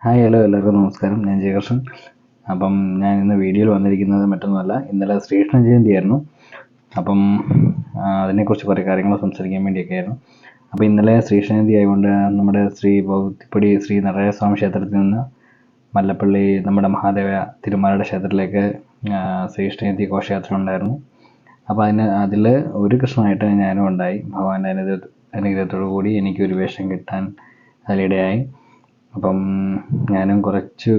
Hi hello എല്ലാവർക്കും നമസ്കാരം. ഞാൻ ജയകൃഷ്ണൻ. അപ്പം ഞാൻ ഇന്ന് വീഡിയോയിൽ വന്നിരിക്കുന്നത് മറ്റൊന്നുമല്ല, ഇന്നലെ ശ്രീകൃഷ്ണ ജയന്തി ആയിരുന്നു. അപ്പം അതിനെക്കുറിച്ച് കുറേ കാര്യങ്ങൾ സംസാരിക്കാൻ വേണ്ടിയൊക്കെ ആയിരുന്നു. അപ്പോൾ ഇന്നലെ ശ്രീകൃഷ്ണ ജയന്തി ആയതുകൊണ്ട് നമ്മുടെ ഭൗതിപ്പടി ശ്രീ നടരാജസ്വാമി ക്ഷേത്രത്തിൽ നിന്ന് മല്ലപ്പള്ളി നമ്മുടെ മഹാദേവ തിരുമാലയുടെ ക്ഷേത്രത്തിലേക്ക് ശ്രീകൃഷ്ണ ജയന്തി ഘോഷയാത്ര ഉണ്ടായിരുന്നു. അപ്പോൾ അതിൽ ഒരു കൃഷ്ണനായിട്ട് ഞാനും ഉണ്ടായി. ഭഗവാന്റെ അനുഗ്രഹത്തോടു കൂടി എനിക്കൊരു വേഷം കിട്ടാൻ അതിലിടയായി. അപ്പം ഞാനും കുറച്ച്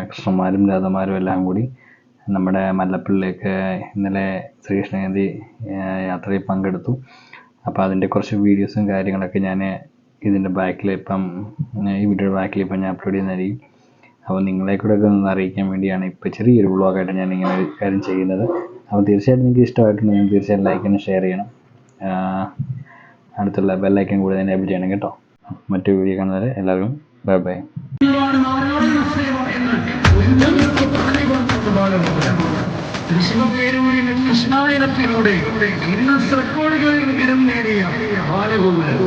കൃഷ്ണന്മാരും രാധമാരും എല്ലാം കൂടി നമ്മുടെ മല്ലപ്പള്ളിയിലേക്ക് ഇന്നലെ ശ്രീകൃഷ്ണ ജയന്തി യാത്രയിൽ പങ്കെടുത്തു. അപ്പോൾ അതിൻ്റെ കുറച്ച് വീഡിയോസും കാര്യങ്ങളൊക്കെ ഞാൻ ഇതിൻ്റെ ബാക്കിൽ ഈ വീഡിയോയുടെ ബാക്കിൽ ഇപ്പം ഞാൻ അപ്ലോഡ് ചെയ്യുന്നതായിരിക്കും. അപ്പോൾ നിങ്ങളെ കൂടെ ഒക്കെ ഒന്ന് അറിയിക്കാൻ വേണ്ടിയാണ് ഇപ്പോൾ ചെറിയൊരു വ്ളോഗായിട്ട് ഞാൻ ഇങ്ങനെ ഒരു കാര്യം ചെയ്യുന്നത്. അപ്പോൾ തീർച്ചയായിട്ടും നിങ്ങൾക്ക് ഇഷ്ടമായിട്ടുണ്ടെങ്കിൽ തീർച്ചയായിട്ടും ലൈക്ക് ചെയ്യണം, ഷെയർ ചെയ്യണം, അടുത്തുള്ള ബെല്ലൈക്കൻ കൂടെ എനേബിൾ ചെയ്യണം കേട്ടോ. മറ്റു വീഡിയോ കാണുന്നവരെ എല്ലാവർക്കും ബൈ ബൈ. കൃഷ്ണായനത്തിലൂടെ ഇന്ന് റെക്കോർഡുകളിൽ ഇടം നേടിയ ബാലഗോകുലം